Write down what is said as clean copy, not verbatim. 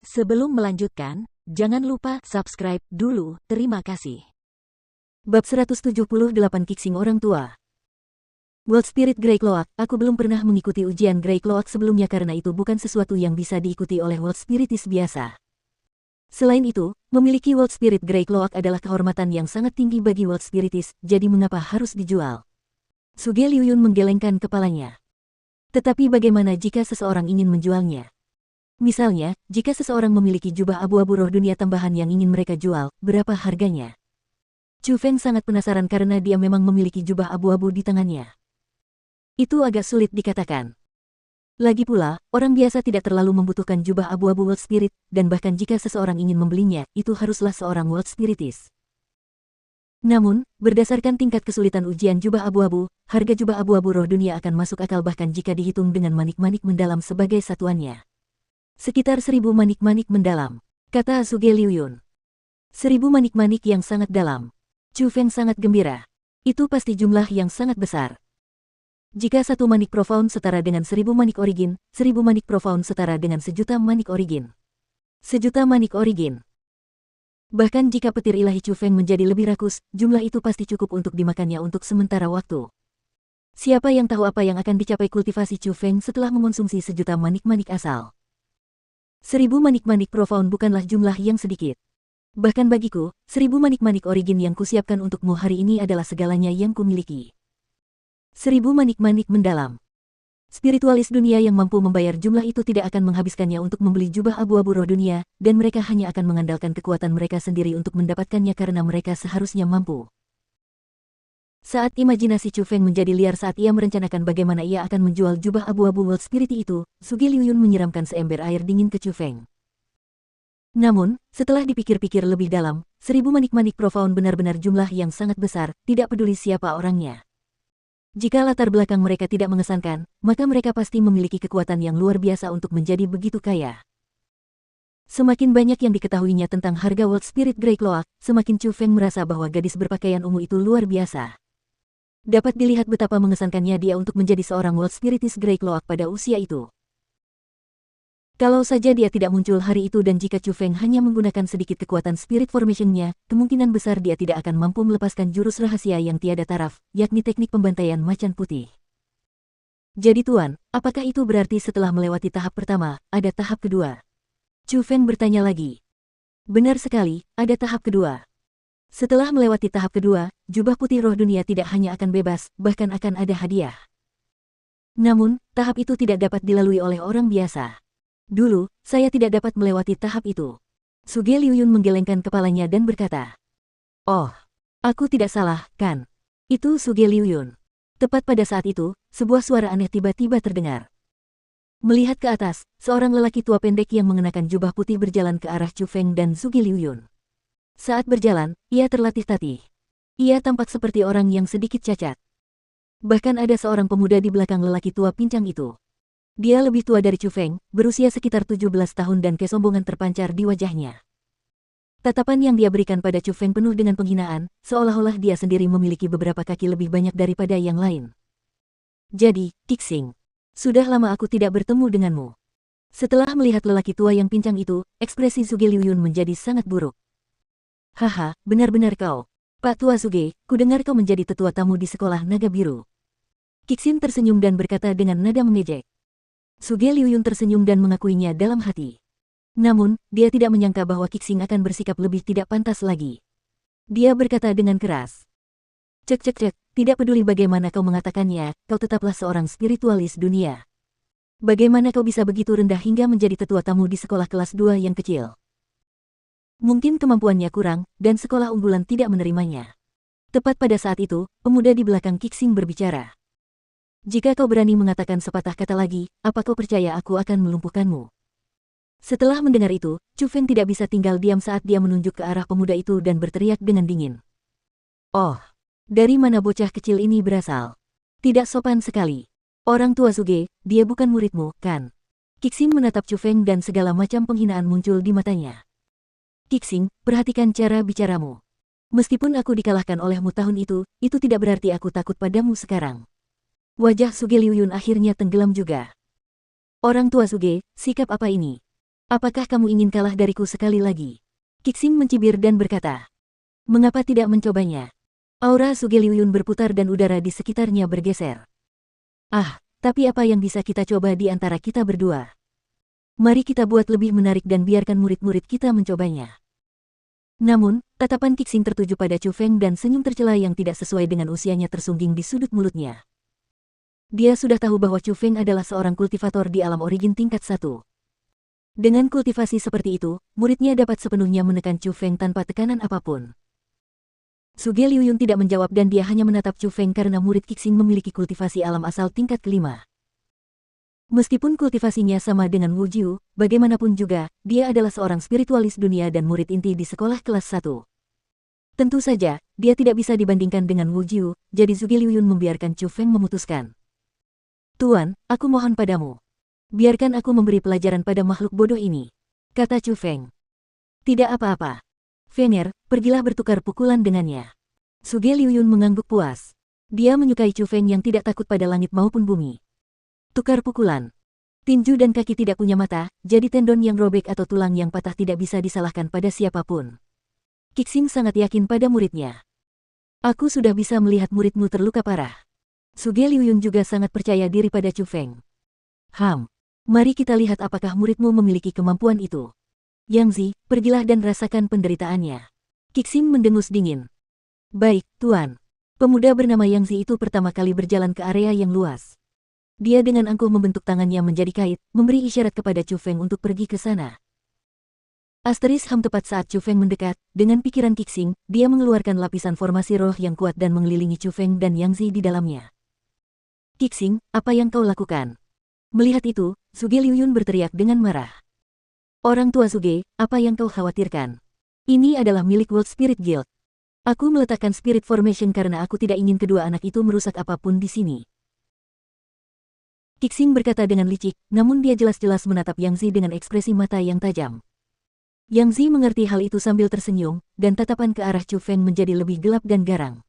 Sebelum melanjutkan, jangan lupa subscribe dulu, terima kasih. Bab 178 Kiksing Orang Tua. World Spirit Grey Cloak, aku belum pernah mengikuti ujian Grey Cloak sebelumnya karena itu bukan sesuatu yang bisa diikuti oleh World Spiritis biasa. Selain itu, memiliki World Spirit Grey Cloak adalah kehormatan yang sangat tinggi bagi World Spiritis, jadi mengapa harus dijual? Suge Liuyun menggelengkan kepalanya. Tetapi bagaimana jika seseorang ingin menjualnya? Misalnya, jika seseorang memiliki jubah abu-abu roh dunia tambahan yang ingin mereka jual, berapa harganya? Chu Feng sangat penasaran karena dia memang memiliki jubah abu-abu di tangannya. Itu agak sulit dikatakan. Lagi pula, orang biasa tidak terlalu membutuhkan jubah abu-abu World Spirit, dan bahkan jika seseorang ingin membelinya, itu haruslah seorang World Spiritis. Namun, berdasarkan tingkat kesulitan ujian jubah abu-abu, harga jubah abu-abu roh dunia akan masuk akal bahkan jika dihitung dengan manik-manik mendalam sebagai satuannya. Sekitar 1000 manik-manik mendalam, kata Suge Liuyun. 1000 manik-manik yang sangat dalam. Chu Feng sangat gembira. Itu pasti jumlah yang sangat besar. Jika satu manik profound setara dengan 1000 manik origin, 1000 manik profound setara dengan 1.000.000 manik origin. 1.000.000 manik origin. Bahkan jika petir ilahi Chu Feng menjadi lebih rakus, jumlah itu pasti cukup untuk dimakannya untuk sementara waktu. Siapa yang tahu apa yang akan dicapai kultivasi Chu Feng setelah mengonsumsi 1.000.000 manik-manik asal. 1000 manik-manik profound bukanlah jumlah yang sedikit. Bahkan bagiku, 1000 manik-manik origin yang kusiapkan untukmu hari ini adalah segalanya yang kumiliki. 1000 manik-manik mendalam. Spiritualis dunia yang mampu membayar jumlah itu tidak akan menghabiskannya untuk membeli jubah abu-abu roh dunia, dan mereka hanya akan mengandalkan kekuatan mereka sendiri untuk mendapatkannya karena mereka seharusnya mampu. Saat imajinasi Chu Feng menjadi liar saat ia merencanakan bagaimana ia akan menjual jubah abu-abu World Spirit itu, Suge Liuyun menyiramkan seember air dingin ke Chu Feng. Namun, setelah dipikir-pikir lebih dalam, 1000 manik-manik profound benar-benar jumlah yang sangat besar, tidak peduli siapa orangnya. Jika latar belakang mereka tidak mengesankan, maka mereka pasti memiliki kekuatan yang luar biasa untuk menjadi begitu kaya. Semakin banyak yang diketahuinya tentang harga World Spirit Grey Cloak, semakin Chu Feng merasa bahwa gadis berpakaian ungu itu luar biasa. Dapat dilihat betapa mengesankannya dia untuk menjadi seorang World Spiritis Grey Cloak pada usia itu. Kalau saja dia tidak muncul hari itu dan jika Chu Feng hanya menggunakan sedikit kekuatan Spirit Formation-nya, kemungkinan besar dia tidak akan mampu melepaskan jurus rahasia yang tiada taraf, yakni teknik pembantaian macan putih. Jadi Tuan, apakah itu berarti setelah melewati tahap pertama, ada tahap kedua? Chu Feng bertanya lagi. Benar sekali, ada tahap kedua. Setelah melewati tahap kedua, jubah putih roh dunia tidak hanya akan bebas, bahkan akan ada hadiah. Namun, tahap itu tidak dapat dilalui oleh orang biasa. Dulu, saya tidak dapat melewati tahap itu. Suge Liuyun menggelengkan kepalanya dan berkata, "Oh, aku tidak salah, kan?" Itu Suge Liuyun. Tepat pada saat itu, sebuah suara aneh tiba-tiba terdengar. Melihat ke atas, seorang lelaki tua pendek yang mengenakan jubah putih berjalan ke arah Chu Feng dan Suge Liuyun. Saat berjalan, ia terlatih-tatih. Ia tampak seperti orang yang sedikit cacat. Bahkan ada seorang pemuda di belakang lelaki tua pincang itu. Dia lebih tua dari Chu Feng, berusia sekitar 17 tahun dan kesombongan terpancar di wajahnya. Tatapan yang dia berikan pada Chu Feng penuh dengan penghinaan, seolah-olah dia sendiri memiliki beberapa kaki lebih banyak daripada yang lain. Jadi, Kiksing, sudah lama aku tidak bertemu denganmu. Setelah melihat lelaki tua yang pincang itu, ekspresi Suge Liuyun menjadi sangat buruk. Haha, benar-benar kau. Pak Tua Suge, kudengar kau menjadi tetua tamu di sekolah naga biru. Kixin tersenyum dan berkata dengan nada mengejek. Suge Liuyun tersenyum dan mengakuinya dalam hati. Namun, dia tidak menyangka bahwa Kixin akan bersikap lebih tidak pantas lagi. Dia berkata dengan keras. Cek, tidak peduli bagaimana kau mengatakannya, kau tetaplah seorang spiritualis dunia. Bagaimana kau bisa begitu rendah hingga menjadi tetua tamu di sekolah kelas 2 yang kecil? Mungkin kemampuannya kurang, dan sekolah unggulan tidak menerimanya. Tepat pada saat itu, pemuda di belakang Kixing berbicara. Jika kau berani mengatakan sepatah kata lagi, apa kau percaya aku akan melumpuhkanmu? Setelah mendengar itu, Chu Feng tidak bisa tinggal diam saat dia menunjuk ke arah pemuda itu dan berteriak dengan dingin. Oh, dari mana bocah kecil ini berasal? Tidak sopan sekali. Orang tua Suge, dia bukan muridmu, kan? Kixing menatap Chu Feng dan segala macam penghinaan muncul di matanya. Kixing, perhatikan cara bicaramu. Meskipun aku dikalahkan olehmu tahun itu tidak berarti aku takut padamu sekarang. Wajah Suge Liuyun akhirnya tenggelam juga. Orang tua Suge, sikap apa ini? Apakah kamu ingin kalah dariku sekali lagi? Kixing mencibir dan berkata, mengapa tidak mencobanya? Aura Suge Liuyun berputar dan udara di sekitarnya bergeser. Ah, tapi apa yang bisa kita coba di antara kita berdua? Mari kita buat lebih menarik dan biarkan murid-murid kita mencobanya. Namun, tatapan Kixing tertuju pada Chu Feng dan senyum tercela yang tidak sesuai dengan usianya tersungging di sudut mulutnya. Dia sudah tahu bahwa Chu Feng adalah seorang kultivator di alam origin tingkat 1. Dengan kultivasi seperti itu, muridnya dapat sepenuhnya menekan Chu Feng tanpa tekanan apapun. Suge Liuyun tidak menjawab dan dia hanya menatap Chu Feng karena murid Kixing memiliki kultivasi alam asal tingkat kelima. Meskipun kultivasinya sama dengan Wu Jiu, bagaimanapun juga, dia adalah seorang spiritualis dunia dan murid inti di sekolah kelas 1. Tentu saja, dia tidak bisa dibandingkan dengan Wu Jiu, jadi Suge Liuyun membiarkan Chu Feng memutuskan. Tuan, aku mohon padamu. Biarkan aku memberi pelajaran pada makhluk bodoh ini, kata Chu Feng. Tidak apa-apa. Fenger, pergilah bertukar pukulan dengannya. Suge Liuyun mengangguk puas. Dia menyukai Chu Feng yang tidak takut pada langit maupun bumi. Tukar pukulan. Tinju dan kaki tidak punya mata, jadi tendon yang robek atau tulang yang patah tidak bisa disalahkan pada siapapun. Kixing sangat yakin pada muridnya. Aku sudah bisa melihat muridmu terluka parah. Suge Liuyun juga sangat percaya diri pada Chu Feng. Mari kita lihat apakah muridmu memiliki kemampuan itu. Yang Zi, pergilah dan rasakan penderitaannya. Kixing mendengus dingin. Baik, Tuan. Pemuda bernama Yang Zi itu pertama kali berjalan ke area yang luas. Dia dengan angkuh membentuk tangannya menjadi kait, memberi isyarat kepada Chu Feng untuk pergi ke sana. Tepat saat Chu Feng mendekat, dengan pikiran Kixing, dia mengeluarkan lapisan formasi roh yang kuat dan mengelilingi Chu Feng dan Yang Zi di dalamnya. Kixing, apa yang kau lakukan? Melihat itu, Suge Liuyun berteriak dengan marah. Orang tua Suge, apa yang kau khawatirkan? Ini adalah milik World Spirit Guild. Aku meletakkan Spirit Formation karena aku tidak ingin kedua anak itu merusak apapun di sini. Kixing berkata dengan licik, namun dia jelas-jelas menatap Yang Zi dengan ekspresi mata yang tajam. Yang Zi mengerti hal itu sambil tersenyum, dan tatapan ke arah Chu Feng menjadi lebih gelap dan garang.